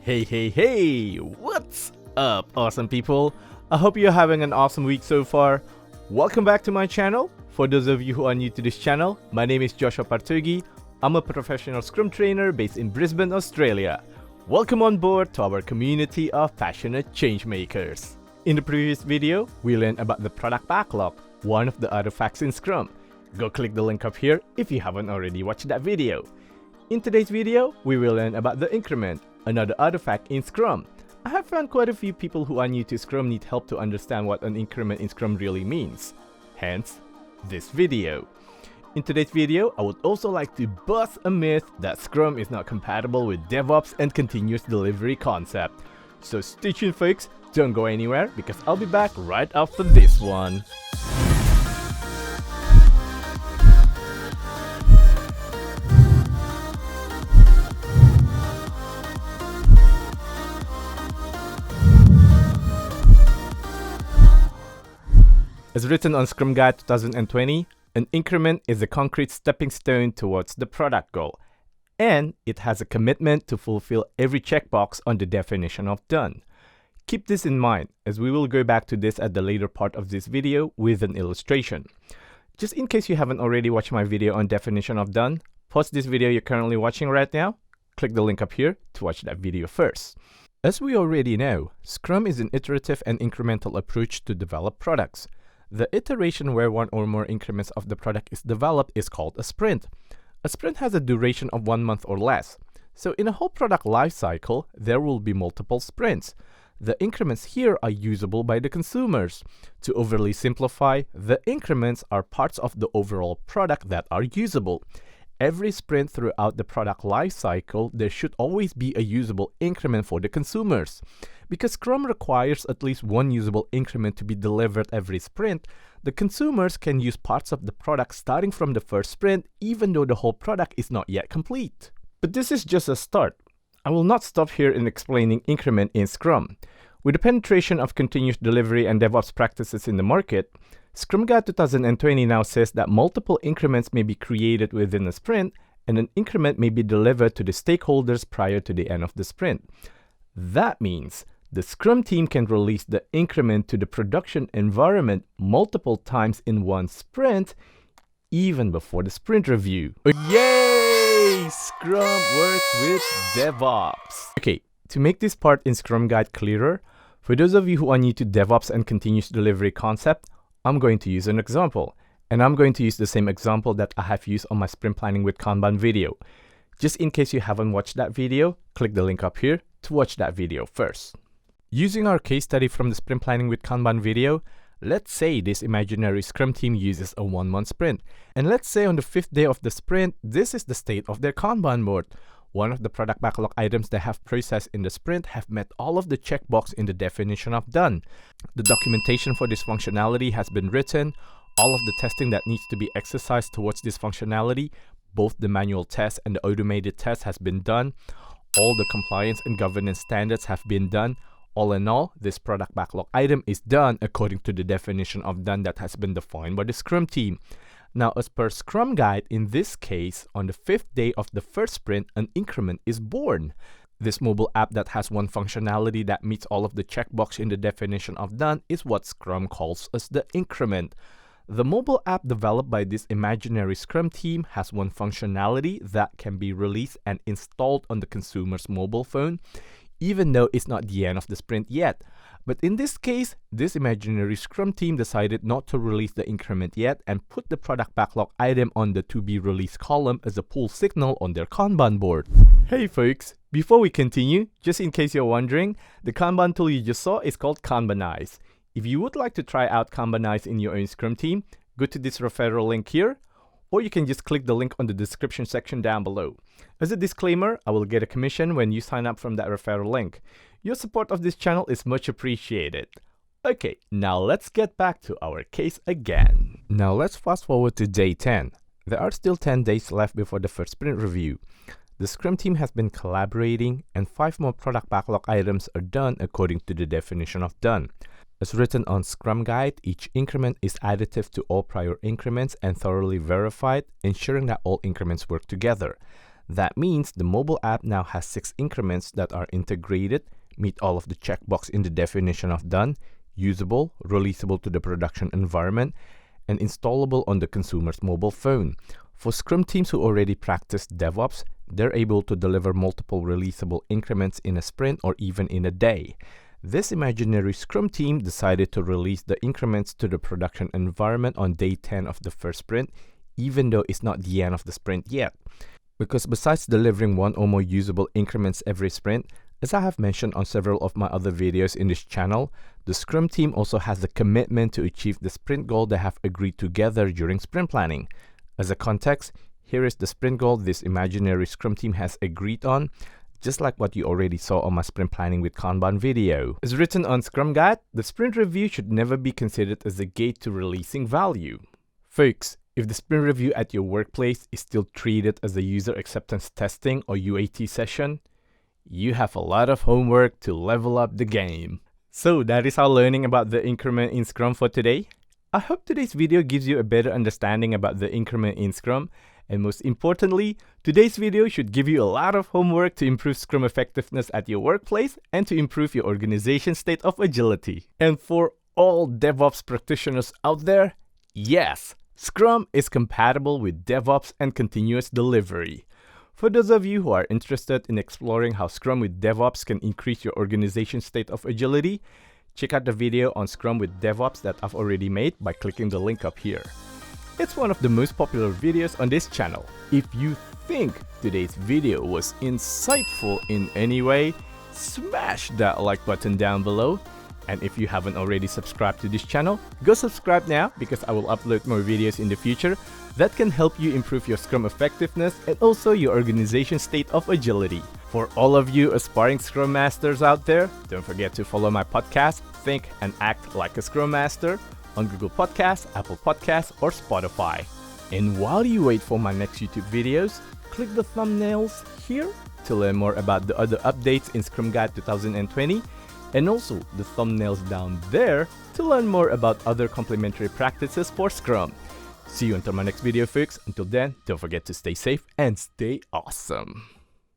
Hey, what's up, awesome people? I hope you're having an awesome week so far. Welcome back to my channel. For those of you who are new to this channel, my name is Joshua Partogi. I'm a professional Scrum trainer based in Brisbane, Australia. Welcome on board to our community of passionate change makers. In the previous video, we learned about the product backlog, one of the artifacts in Scrum. Go click the link up here if you haven't already watched that video. In today's video, we will learn about the increment, another artifact in Scrum. I have found quite a few people who are new to Scrum need help to understand what an increment in Scrum really means. Hence, this video. In today's video, I would also like to bust a myth that Scrum is not compatible with DevOps and continuous delivery concept. So stay tuned folks, don't go anywhere because I'll be back right after this one. As written on Scrum Guide 2020, an increment is a concrete stepping stone towards the product goal, and it has a commitment to fulfill every checkbox on the definition of done. Keep this in mind, as we will go back to this at the later part of this video with an illustration. Just in case you haven't already watched my video on definition of done, pause this video you're currently watching right now, click the link up here to watch that video first. As we already know, Scrum is an iterative and incremental approach to develop products. The iteration where one or more increments of the product is developed is called a sprint. A sprint has a duration of 1 month or less. So in a whole product lifecycle, there will be multiple sprints. The increments here are usable by the consumers. To overly simplify, the increments are parts of the overall product that are usable. Every sprint throughout the product lifecycle, there should always be a usable increment for the consumers. Because Scrum requires at least one usable increment to be delivered every sprint, the consumers can use parts of the product starting from the first sprint, even though the whole product is not yet complete. But this is just a start. I will not stop here in explaining increment in Scrum. With the penetration of continuous delivery and DevOps practices in the market, Scrum Guide 2020 now says that multiple increments may be created within a sprint, and an increment may be delivered to the stakeholders prior to the end of the sprint. That means the Scrum team can release the increment to the production environment multiple times in one sprint, even before the sprint review. Yay! Scrum works with DevOps. Okay, to make this part in Scrum Guide clearer, for those of you who are new to DevOps and continuous delivery concept, I'm going to use an example. And I'm going to use the same example that I have used on my Sprint Planning with Kanban video. Just in case you haven't watched that video, click the link up here to watch that video first. Using our case study from the Sprint Planning with Kanban video, let's say this imaginary Scrum team uses a 1-month sprint. And let's say on the 5th day of the sprint, this is the state of their Kanban board. One of the product backlog items they have processed in the sprint have met all of the checkbox in the definition of done. The documentation for this functionality has been written. All of the testing that needs to be exercised towards this functionality, both the manual test and the automated test has been done. All the compliance and governance standards have been done. All in all, this product backlog item is done according to the definition of done that has been defined by the Scrum team. Now, as per Scrum Guide, in this case, on the 5th day of the first sprint, an increment is born. This mobile app that has one functionality that meets all of the checkbox in the definition of done is what Scrum calls as the increment. The mobile app developed by this imaginary Scrum team has one functionality that can be released and installed on the consumer's mobile phone, even though it's not the end of the sprint yet. But in this case, this imaginary Scrum team decided not to release the increment yet and put the product backlog item on the to be released column as a pull signal on their Kanban board. Hey folks, before we continue, just in case you're wondering, the Kanban tool you just saw is called Kanbanize. If you would like to try out Kanbanize in your own Scrum team, go to this referral link here, or you can just click the link on the description section down below. As a disclaimer, I will get a commission when you sign up from that referral link. Your support of this channel is much appreciated. Okay, now let's get back to our case again. Now let's fast forward to day 10. There are still 10 days left before the first sprint review. The Scrum team has been collaborating and 5 more product backlog items are done according to the definition of done. As written on Scrum Guide, each increment is additive to all prior increments and thoroughly verified, ensuring that all increments work together. That means the mobile app now has 6 increments that are integrated, meet all of the checkbox in the definition of done, usable, releasable to the production environment, and installable on the consumer's mobile phone. For Scrum teams who already practice DevOps, they're able to deliver multiple releasable increments in a sprint or even in a day. This imaginary Scrum team decided to release the increments to the production environment on day 10 of the first sprint, even though it's not the end of the sprint yet. Because besides delivering 1 or more usable increments every sprint, as I have mentioned on several of my other videos in this channel, the Scrum team also has the commitment to achieve the sprint goal they have agreed together during sprint planning. As a context, here is the sprint goal this imaginary Scrum team has agreed on, just like what you already saw on my sprint planning with Kanban video. As written on Scrum Guide, the sprint review should never be considered as a gate to releasing value. Folks, if the sprint review at your workplace is still treated as a user acceptance testing or UAT session, you have a lot of homework to level up the game. So that is our learning about the increment in Scrum for today. I hope today's video gives you a better understanding about the increment in Scrum, and most importantly, today's video should give you a lot of homework to improve Scrum effectiveness at your workplace and to improve your organization's state of agility. And for all DevOps practitioners out there, yes, Scrum is compatible with DevOps and continuous delivery. For those of you who are interested in exploring how Scrum with DevOps can increase your organization's state of agility, check out the video on Scrum with DevOps that I've already made by clicking the link up here. It's one of the most popular videos on this channel. If you think today's video was insightful in any way, smash that like button down below. And if you haven't already subscribed to this channel, go subscribe now because I will upload more videos in the future that can help you improve your Scrum effectiveness and also your organization's state of agility. For all of you aspiring Scrum Masters out there, don't forget to follow my podcast, Think and Act Like a Scrum Master, on Google Podcasts, Apple Podcasts, or Spotify. And while you wait for my next YouTube videos, click the thumbnails here to learn more about the other updates in Scrum Guide 2020, and also the thumbnails down there to learn more about other complementary practices for Scrum. See you until my next video, folks. Until then, don't forget to stay safe and stay awesome.